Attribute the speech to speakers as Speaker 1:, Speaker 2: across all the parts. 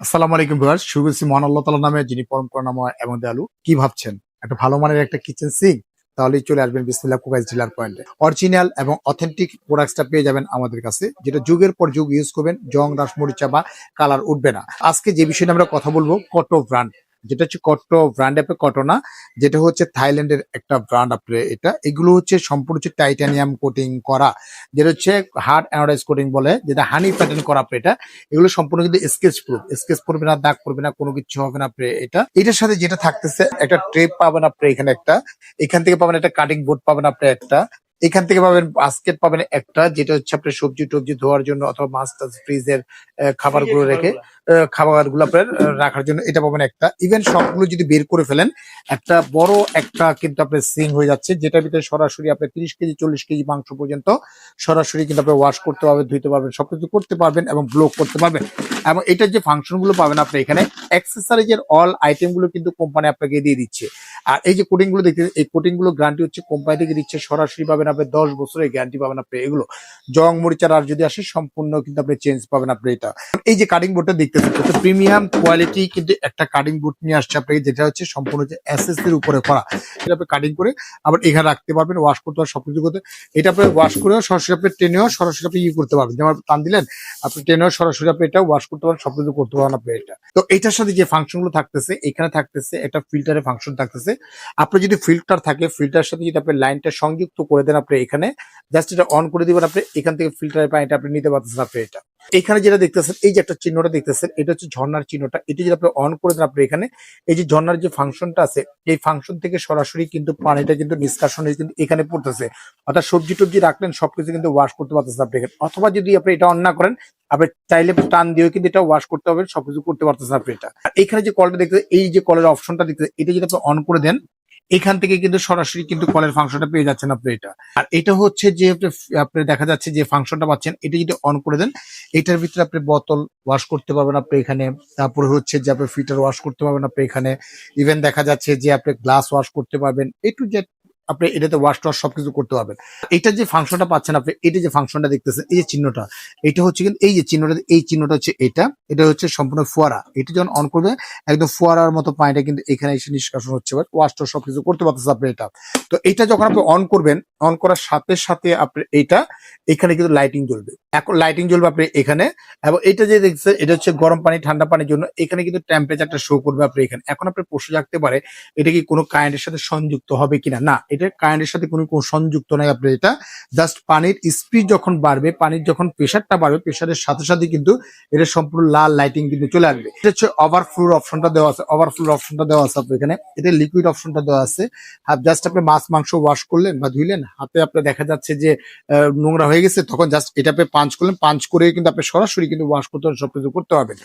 Speaker 1: আসসালামু আলাইকুম ভিউয়ার্স, শুরু করছি মহান আল্লাহ তাআলার নামে যিনি পরম করুণাময় এবং দয়ালু। কি ভাবছেন? একটা ভালো মানের একটা কিচেন সিঙ্ক, তাহলেই চলে আসবেন বিসমিল্লাহ কুকাইজ ডিলার পয়েন্টে। অরিজিনাল এবং অথেন্টিক প্রোডাক্টসটা পেয়ে যাবেন আমাদের কাছে, যেটা যুগের পর যুগ ইউজ করবেন, জং রাস মরিচা বা কালার উঠবে না। আজকে যে বিষয়ে নিয়ে আমরা কথা বলবো, কটো ব্র্যান্ড, যেটা হচ্ছে কটো ব্র্যান্ড অ্যাপে কটনা, যেটা হচ্ছে থাইল্যান্ডের একটা ব্র্যান্ড আপনি। এগুলো হচ্ছে সম্পূর্ণ হচ্ছে টাইটানিয়াম কোটিং করা, যেটা হচ্ছে হার্ড অ্যানোডাইজ কোটিং বলে, যেটা হানি প্যাটার্ন করা আপনি। এগুলো সম্পূর্ণ কিন্তু স্কেচ পড়বে না, দাগ পড়বে না, কোনো কিছু হবে না আপনি। এটার সাথে যেটা থাকতেছে, একটা ট্রে পাবেন আপনি এখানে একটা, এখান থেকে পাবেন একটা কাটিং বোর্ড পাবেন আপনি একটা, এখান থেকে পাবেন বাস্কেট পাবেন একটা, যেটা হচ্ছে আপনার সবজি টবজি ধোয়ার জন্য অথবা মাছ টাছ ফ্রিজের খাবারগুলো রেখে খাবারগুলো আপনার রাখার জন্য এটা পাবেন একটা। ইভেন সবগুলো যদি বের করে ফেলেন, একটা বড় একটা কিন্তু আপনার সিং হয়ে যাচ্ছে, যেটার ভিতরে সরাসরি আপনি 30 কেজি 40 কেজি মাংস পর্যন্ত সরাসরি কিন্তু আপনি ওয়াশ করতে পারবেন, ধুইতে পারবেন, সবকিছু করতে পারবেন এবং ব্লো করতে পারবেন। এবং এটার যে ফাংশন গুলো পাবেন আপনি এখানে, অ্যাক্সেসরিজের অল আইটেম গুলো কিন্তু কোম্পানি আপনাকে দিয়ে দিচ্ছে। আর এই যে কোটিং গুলো দেখতে, এই কোটিং গুলো গ্যারান্টি হচ্ছে কোম্পানি থেকে দিচ্ছে, সরাসরি পাবেন আপনি 10 বছরের গ্যারান্টি পাবেন আপনি। এগুলো জং মরিচার আর যদি আসে সম্পূর্ণ কিন্তু আপনি চেঞ্জ পাবেন আপনি এটা। এই যে কাটিং বোর্ডটা দেখতেছেন, কত প্রিমিয়াম কোয়ালিটি কিন্তু একটা কাটিং বোর্ড নিয়ে আসছে আপনাকে, যেটা হচ্ছে সম্পূর্ণ হচ্ছে এসএস এর উপরে করা। এটা আপনি কাটিং করে আবার এখানে রাখতে পারবেন, ওয়াশ করতে পারবেন, সবকিছু করতে। এটা আপনি ওয়াশ করেও সরাসরি আপনি টেনেও সরাসরি আপনি করতে পারবেন, যেমন টান দিলেন আপনি টেনেও সরাসরি আপনি এটা ওয়াশ করতে পারেন, সবকিছু করতে পারেন আপনি এটা। তো এটার সাথে যে ফাংশন গুলো থাকতেছে, এখানে থাকতেছে একটা ফিল্টারের ফাংশন থাকতেছে। আপনার যদি ফিল্টার থাকে, ফিল্টারের সাথে যদি আপনি লাইনটা সংযুক্ত করে দেন আপনি এখানে, জাস্ট এটা অন করে দিবেন আপনি, এখান থেকে ফিল্টারের পানিটা আপনি নিতে পারতেছেন আপনি এটা। এখানে যেটা দেখতেছেন, এই যে একটা চিহ্নটা দেখতেছেন, এটা হচ্ছে ঝর্ণার চিহ্নটা। এটা যদি আপনি অন করে দেন আপনি এখানে, এই যে ঝর্ণার যে ফাংশনটা আছে, এই ফাংশন থেকে সরাসরি কিন্তু পানিটা কিন্তু নিষ্কাশন হয়ে কিন্তু এখানে পড়তেছে। অর্থাৎ সবজি টবজি রাখলেন, সবকিছু কিন্তু ওয়াশ করতে পারতেছেন আপনি এখানে। অথবা যদি আপনি এটা অন না করেন, আপনি চাইলে টান দিয়েও কিন্তু এটা ওয়াশ করতে হবে, সবকিছু করতে পারতেছেন আপনি এটা। আর এখানে যে কলটা দেখতে, এই যে কলের অপশনটা দেখতে, এটা যদি আপনি অন করে দেন, এখান থেকে কিন্তু সরাসরি কিন্তু কলের ফাংশনটা পেয়ে যাচ্ছেন আপনি এটা। আর এটা হচ্ছে যে আপনি দেখা যাচ্ছে যে ফাংশনটা পাচ্ছেন, এটা যদি অন করে দেন, এটার ভিতরে আপনি বোতল ওয়াশ করতে পারবেন আপনি এখানে। তারপরে হচ্ছে যে আপনি ফিল্টার ওয়াশ করতে পারবেন আপনি এখানে। ইভেন দেখা যাচ্ছে যে আপনি গ্লাস ওয়াশ করতে পারবেন, এ টু জেড আপনি এটাতে ওয়াশ টোয়াশ সবকিছু করতে পারবেন। এটা যে ফাংশনটা পাচ্ছেন আপনি, এটা যে ফাংশনটা দেখতেছেন, এই যে চিহ্নটা, এটা হচ্ছে কিন্তু এই যে চিহ্নটা, এই চিহ্নটা হচ্ছে এটা, এটা হচ্ছে সম্পূর্ণ ফোয়ারা। এটা যখন অন করবে, একদম ফোয়ারার মতো পানিটা কিন্তু এখানে এসে নিষ্কাশন হচ্ছে, ওয়াশ টোয়াশ সবকিছু করতে পারতেছে আপনি এটা। তো এটা যখন আপনি অন করবেন, অন করার সাথে সাথে আপনি এইটা এখানে কিন্তু লাইটিং জ্বলবে। এখন লাইটিং জ্বলবে আপনি এখানে। এবং এটা যে দেখছেন, এটা হচ্ছে গরম পানি ঠান্ডা পানির জন্য, এখানে কিন্তু টেম্পারেচারটা শো করবে আপনি এখানে। এখন আপনি প্রশ্ন জাগতে পারে, এটা কি কোনো কারেন্টের সাথে সংযুক্ত হবে কিনা? না, এটা কারেন্টের সাথে কোনো সংযুক্ত নাই আপনি এটা। জাস্ট পানির স্পিড যখন বাড়বে, পানির যখন প্রেশারটা বাড়বে, প্রেশারের সাথে সাথে কিন্তু এটা সম্পূর্ণ লাল লাইটিং কিন্তু চলে আসবে। এটা হচ্ছে ওভারফ্লোর অপশনটা দেওয়া আছে, ওভারফ্লোর অপশনটা দেওয়া আছে আপনি এখানে। এটা লিকুইড অপশনটা দেওয়া আছে। আর জাস্ট আপনি মাছ মাংস ওয়াশ করলেন বা ধুইলেন, হাতে আপনার দেখা যাচ্ছে যে নোংরা হয়ে গেছে, তখন জাস্ট এটা আপনি পাঞ্চ করলেন, পাঞ্চ করে কিন্তু আপনি সরাসরি কিন্তু ওয়াশ করতে পারবেন, সবকিছু করতে পারবেন।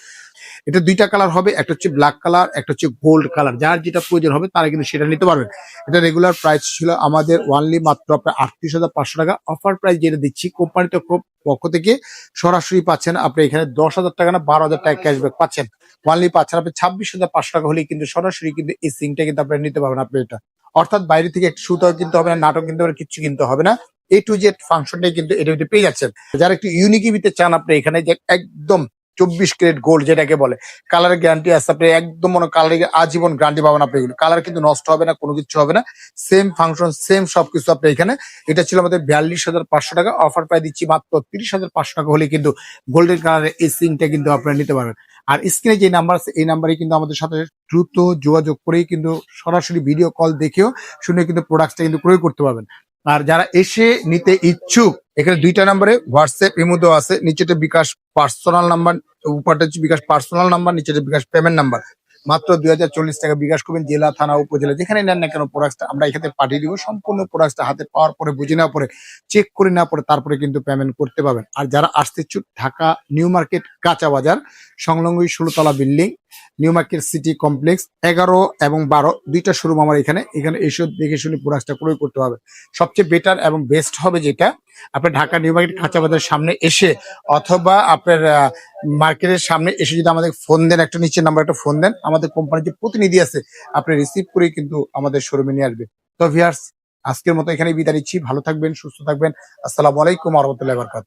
Speaker 1: এটা দুইটা কালার হবে, একটা হচ্ছে ব্ল্যাক কালার, একটা হচ্ছে গোল্ড কালার। যার যেটা প্রয়োজন হবে তারা কিন্তু সেটা নিতে পারবেন। এটা রেগুলার প্রাইস ছিল আমাদের ওয়ানলি মাত্র আপনার 38,500 টাকা। অফার প্রাইস যেটা দিচ্ছি, কোম্পানিতে পক্ষ থেকে সরাসরি পাচ্ছেন আপনি এখানে 10,000 টাকা না 12,000 টাকা ক্যাশব্যাক পাচ্ছেন। ওয়ানলি পাচ্ছেন আপনি 26,500 টাকা হলেই কিন্তু সরাসরি কিন্তু এই সিংটা কিন্তু আপনি নিতে পারবেন আপনি এটা। অর্থাৎ বাইরে থেকে একটু সুতাও কিনতে হবে না, নাটক কিনতে হবে না, কিচ্ছু কিনতে হবে না। এ টু জেড ফাংশনটাই কিন্তু এটা পেয়ে যাচ্ছেন। যারা একটু ইউনিকিভিতে চান আপনি এখানে, যে একদম 24 ক্যারেট গোল্ড যেটাকে বলে, কালার গ্যারান্টি আছে আপনি একদম, মনে কালার আজীবন গ্যারান্টি পাবেন আপনি। এগুলো কালার কিন্তু নষ্ট হবে না, কোনো কিছু হবে না, সেম ফাংশন সেম সবকিছু আপনি এখানে। এটা ছিল আমাদের 42,500 টাকা। অফার প্রায় দিচ্ছি মাত্র 30,500 টাকা হলে কিন্তু গোল্ডেন কালারের এই সিংটা কিন্তু আপনারা নিতে পারবেন। আর স্ক্রিনে যে নাম্বার আছে, এই নাম্বারে কিন্তু আমাদের সাথে দ্রুত যোগাযোগ করেই কিন্তু সরাসরি ভিডিও কল দেখেও শুনে কিন্তু প্রোডাক্টটা কিন্তু ক্রয় করতে পারবেন। আর যারা এসে নিতে ইচ্ছুক, এখানে দুইটা নাম্বারে হোয়াটসঅ্যাপ ইমো দেওয়া আছে, নিচেটা বিকাশ পার্সোনাল নাম্বার, উপরটা হচ্ছে বিকাশ পার্সোনাল নাম্বার, নিচেটা বিকাশ পেমেন্ট নাম্বার। মাত্র 2,040 টাকা বিকাশ করবেন, জেলা থানা উপজেলা যেখানে নেন না কেন প্রোডাক্টটা আমরা এখানে পাঠিয়ে দিব। সম্পূর্ণ প্রোডাক্টটা হাতে পাওয়ার পরে, বুঝে নেওয়ার পরে, চেক করে নেওয়ার পরে তারপরে কিন্তু পেমেন্ট করতে পারবেন। আর যারা আসতে ইচ্ছুক, ঢাকা নিউ মার্কেট কাঁচা বাজার সংলগ্ন 16 তলা building, new market city complex 11 এবং 12 দুইটা শোরুম আমার এখানে। এখানে এসে দেখে শুনে প্রোডাক্টটা ক্রয় করতে হবে। সবচেয়ে বেটার এবং বেস্ট হবে যেটা, আপনার ঢাকা নিউ মার্কেট কাঁচা বাজারের সামনে এসে, অথবা আপনার মার্কেটের সামনে এসে যদি আমাদের ফোন দেন, একটা নিচের নাম্বার একটা ফোন দেন, আমাদের কোম্পানির যে প্রতিনিধি আছে আপনি রিসিভ করেই কিন্তু আমাদের শোরুমে নিয়ে আসবে। তো ভিউয়ার্স, আজকের মতো এখানেই বিদায় নিচ্ছি। ভালো থাকবেন, সুস্থ থাকবেন। আসসালামু আলাইকুম ওয়া রাহমাতুল্লাহি ওয়া বারাকাতুহু।